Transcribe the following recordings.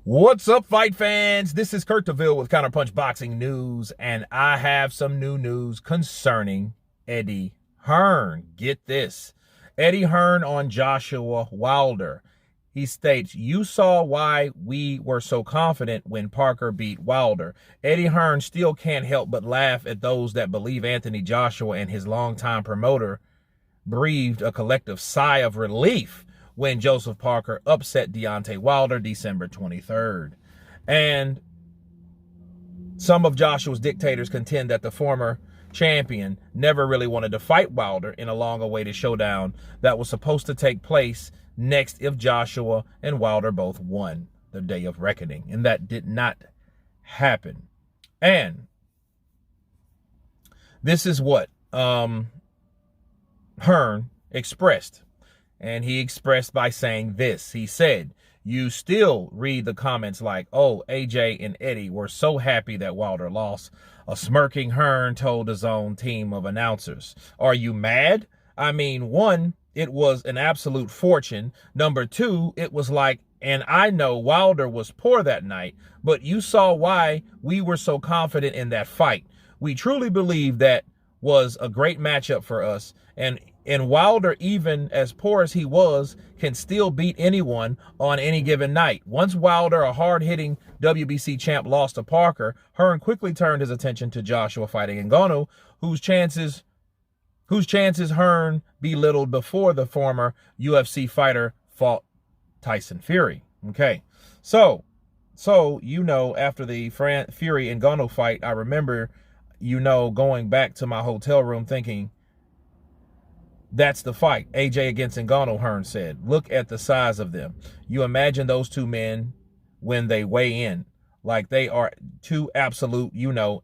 What's up, fight fans? This is Kurt DeVille with Counterpunch Boxing News, and I have some new news concerning Eddie Hearn. Get this. Eddie Hearn on Joshua Wilder. He states, "You saw why we were so confident when Parker beat Wilder." Eddie Hearn still can't help but laugh at those that believe Anthony Joshua and his longtime promoter breathed a collective sigh of relief when Joseph Parker upset Deontay Wilder December 23rd. And some of Joshua's dictators contend that the former champion never really wanted to fight Wilder in a long-awaited showdown that was supposed to take place next if Joshua and Wilder both won the day of reckoning. And that did not happen. And this is what Hearn expressed. And he expressed by saying this. He said, "You still read the comments like, oh, AJ and Eddie were so happy that Wilder lost." A smirking Hearn told his own team of announcers. "Are you mad? I mean, one, it was an absolute fortune. Number two, it was like, and I know Wilder was poor that night, but you saw why we were so confident in that fight. We truly believe that was a great matchup for us. And Wilder, even as poor as he was, can still beat anyone on any given night." Once Wilder, a hard-hitting WBC champ, lost to Parker, Hearn quickly turned his attention to Joshua fighting Ngannou, whose chances Hearn belittled before the former UFC fighter fought Tyson Fury. Okay, so after the Fury and Ngannou fight, I remember, going back to my hotel room thinking, that's the fight. AJ against Ngannou, Hearn said. Look at the size of them. You imagine those two men when they weigh in, like they are two absolute,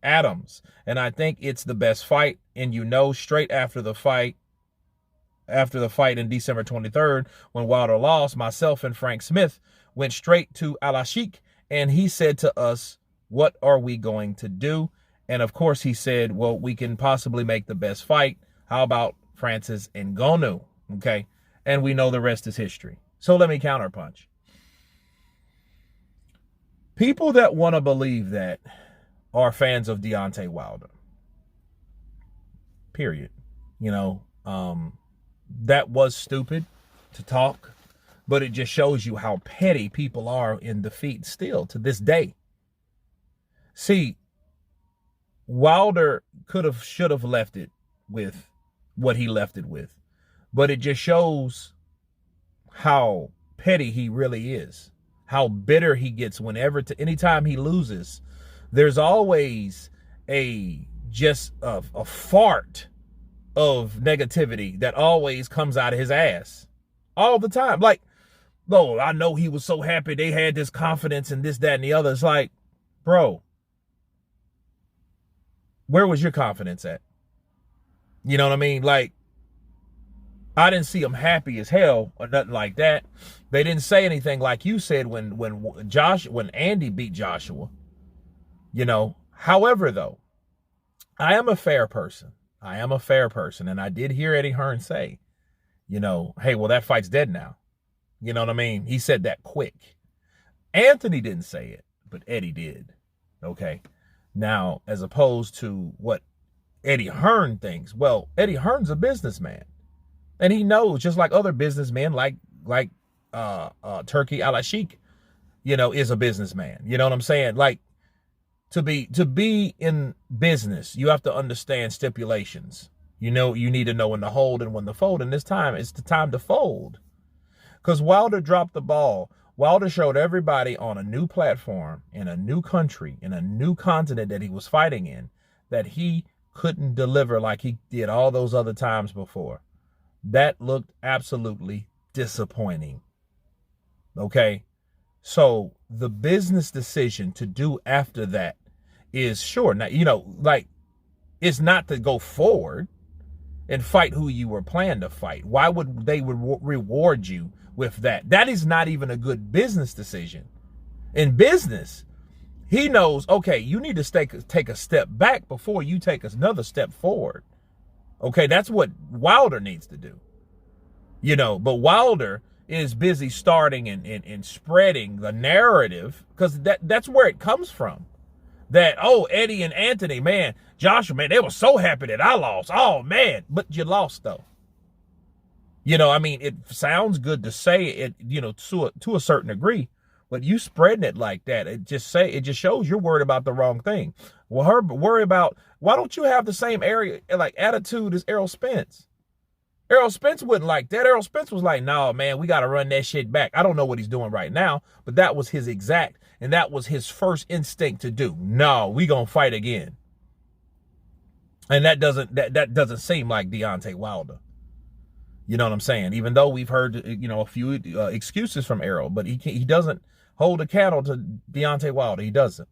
atoms. And I think it's the best fight. And straight after the fight in December 23rd, when Wilder lost, myself and Frank Smith went straight to Al-Ashik, and he said to us, "What are we going to do?" And of course he said, "Well, we can possibly make the best fight. How about Francis Ngannou?" Okay, and we know the rest is history. So let me counterpunch. People that want to believe that are fans of Deontay Wilder. Period. That was stupid to talk, but it just shows you how petty people are in defeat still to this day. See, Wilder should have left it with what he left it with, but it just shows how petty he really is, how bitter he gets anytime he loses. There's always a fart of negativity that always comes out of his ass all the time. Like, "Oh, I know he was so happy they had this confidence and this, that, and the other." It's like, bro, where was your confidence at? You know what I mean? Like, I didn't see him happy as hell or nothing like that. They didn't say anything like you said when Andy beat Joshua. However, though, I am a fair person. And I did hear Eddie Hearn say, "Hey, well, that fight's dead now." You know what I mean? He said that quick. Anthony didn't say it, but Eddie did. Okay. Now, as opposed to what Eddie Hearn thinks, well, Eddie Hearn's a businessman. And he knows, just like other businessmen, like Turkey Al-Ashik, is a businessman. You know what I'm saying? Like, to be in business, you have to understand stipulations. You need to know when to hold and when to fold. And this time, it's the time to fold. Because Wilder dropped the ball. Wilder showed everybody on a new platform, in a new country, in a new continent that he was fighting in, that he couldn't deliver like he did all those other times before. That looked absolutely disappointing. Okay? So the business decision to do after that is sure. Now, it's not to go forward and fight who you were planning to fight. Why would they reward you with that? That is not even a good business decision. In business, he knows, okay, you need to take a step back before you take another step forward. Okay, that's what Wilder needs to do. But Wilder is busy starting and spreading the narrative, because that's where it comes from. That, oh, Eddie and Anthony, man, Joshua, man, they were so happy that I lost. Oh, man. But you lost, though. You know, I mean, it sounds good to say it, you know, to a certain degree, but you spreading it like that, it just shows you're worried about the wrong thing. Well, worry about, why don't you have the same attitude as Errol Spence? Errol Spence wouldn't like that. Errol Spence was like, no, man, we got to run that shit back. I don't know what he's doing right now, but that was his exact, and that was his first instinct to do. No, we going to fight again. And that doesn't seem like Deontay Wilder. You know what I'm saying? Even though we've heard, you know, a few excuses from Errol, but he doesn't hold a candle to Deontay Wilder. He doesn't.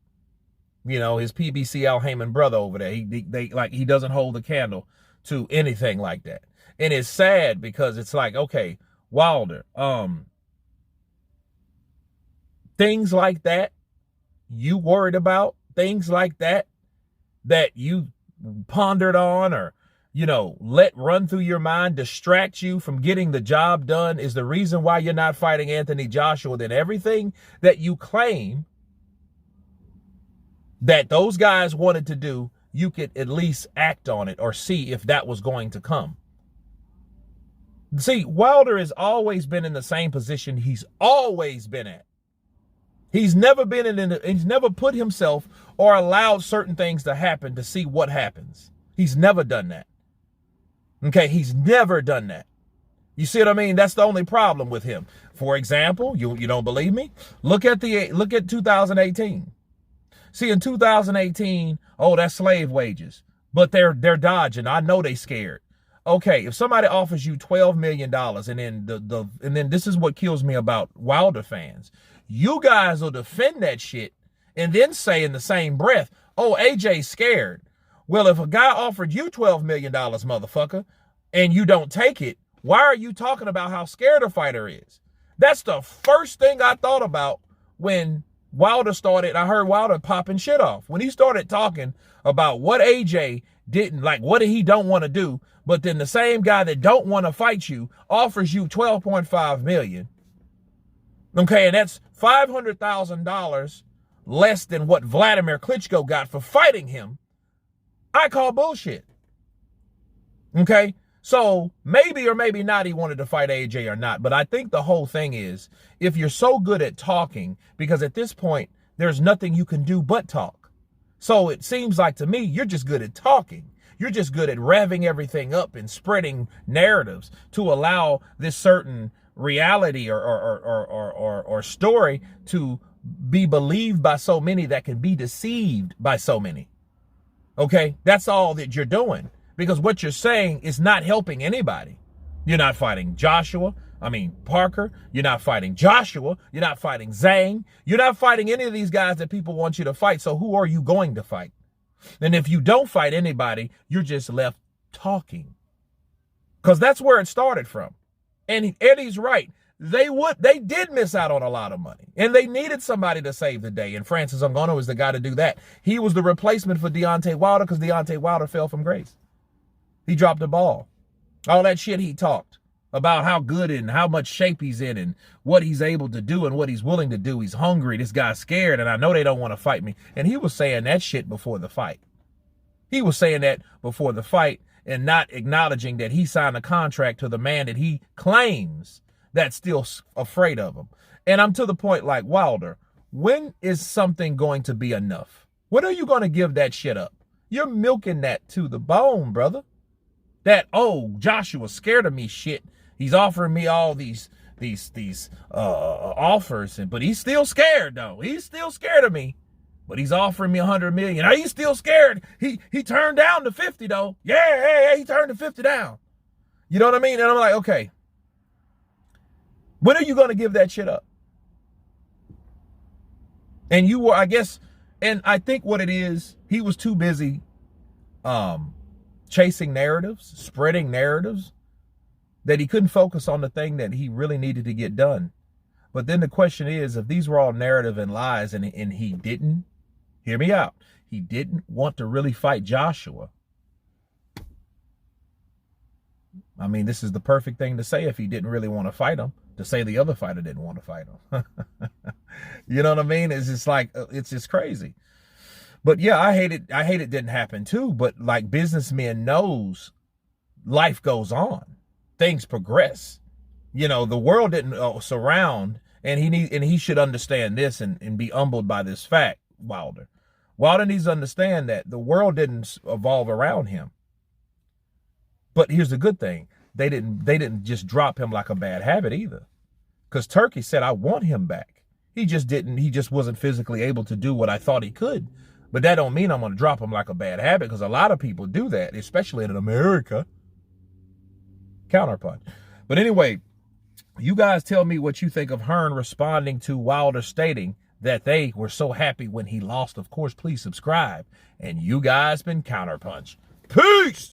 You know, his PBC Al Heyman brother over there, he doesn't hold a candle to anything like that. And it's sad because it's like, okay, Wilder, things like that you worried about, things like that you pondered on, or, you know, let run through your mind, distract you from getting the job done, is the reason why you're not fighting Anthony Joshua. Then everything that you claim that those guys wanted to do, you could at least act on it or see if that was going to come. See, Wilder has always been in the same position he's always been at. He's never been he's never put himself or allowed certain things to happen to see what happens. He's never done that. Okay, he's never done that. You see what I mean? That's the only problem with him. For example, you don't believe me? Look at 2018. See, in 2018, oh, that's slave wages, but they're dodging. I know they scared. Okay, if somebody offers you $12 million, and then this is what kills me about Wilder fans, you guys will defend that shit and then say in the same breath, oh, AJ's scared. Well, if a guy offered you $12 million, motherfucker, and you don't take it, why are you talking about how scared a fighter is? That's the first thing I thought about when Wilder started. I heard Wilder popping shit off. When he started talking about what AJ didn't like, what he don't want to do, but then the same guy that don't want to fight you offers you $12.5 million. Okay, and that's $500,000 less than what Vladimir Klitschko got for fighting him. I call bullshit. Okay, so maybe or maybe not he wanted to fight AJ or not, but I think the whole thing is, if you're so good at talking, because at this point, there's nothing you can do but talk. So it seems like to me, you're just good at talking. You're just good at revving everything up and spreading narratives to allow this certain reality or story to be believed by so many that can be deceived by so many. Okay, that's all that you're doing, because what you're saying is not helping anybody. You're not fighting Parker. You're not fighting Joshua. You're not fighting Zhang. You're not fighting any of these guys that people want you to fight. So who are you going to fight? And if you don't fight anybody, you're just left talking, because that's where it started from. And Eddie's right. They did miss out on a lot of money, and they needed somebody to save the day. And Francis Ngannou was the guy to do that. He was the replacement for Deontay Wilder, because Deontay Wilder fell from grace. He dropped the ball. All that shit he talked about, how good and how much shape he's in and what he's able to do and what he's willing to do. He's hungry. This guy's scared, and I know they don't want to fight me. And he was saying that shit before the fight. He was saying that before the fight and not acknowledging that he signed a contract to the man that he claims that's still afraid of him. And I'm to the point like, Wilder, when is something going to be enough? When are you going to give that shit up? You're milking that to the bone, brother. That, oh, Joshua's scared of me shit. He's offering me all these offers, but he's still scared though. He's still scared of me, but he's offering me $100 million. Are you still scared? He turned down the 50 though. Yeah, he turned the 50 down. You know what I mean? And I'm like, okay, when are you going to give that shit up? And you were, I guess, and I think what it is, he was too busy chasing narratives, spreading narratives, that he couldn't focus on the thing that he really needed to get done. But then the question is, if these were all narrative and lies, and he didn't, hear me out, he didn't want to really fight Joshua. I mean, this is the perfect thing to say if he didn't really want to fight him. to say the other fighter didn't want to fight him. You know what I mean? It's just like, it's just crazy. But yeah, I hate it didn't happen too. But like businessmen knows, life goes on. Things progress. You know, the world didn't surround, and he should understand this and be humbled by this fact, Wilder. Wilder needs to understand that the world didn't evolve around him. But here's the good thing. They didn't just drop him like a bad habit either. Because Turkey said, I want him back. He just wasn't physically able to do what I thought he could. But that don't mean I'm going to drop him like a bad habit, because a lot of people do that, especially in America. Counterpunch. But anyway, you guys tell me what you think of Hearn responding to Wilder stating that they were so happy when he lost. Of course, please subscribe. And you guys been Counterpunched. Peace!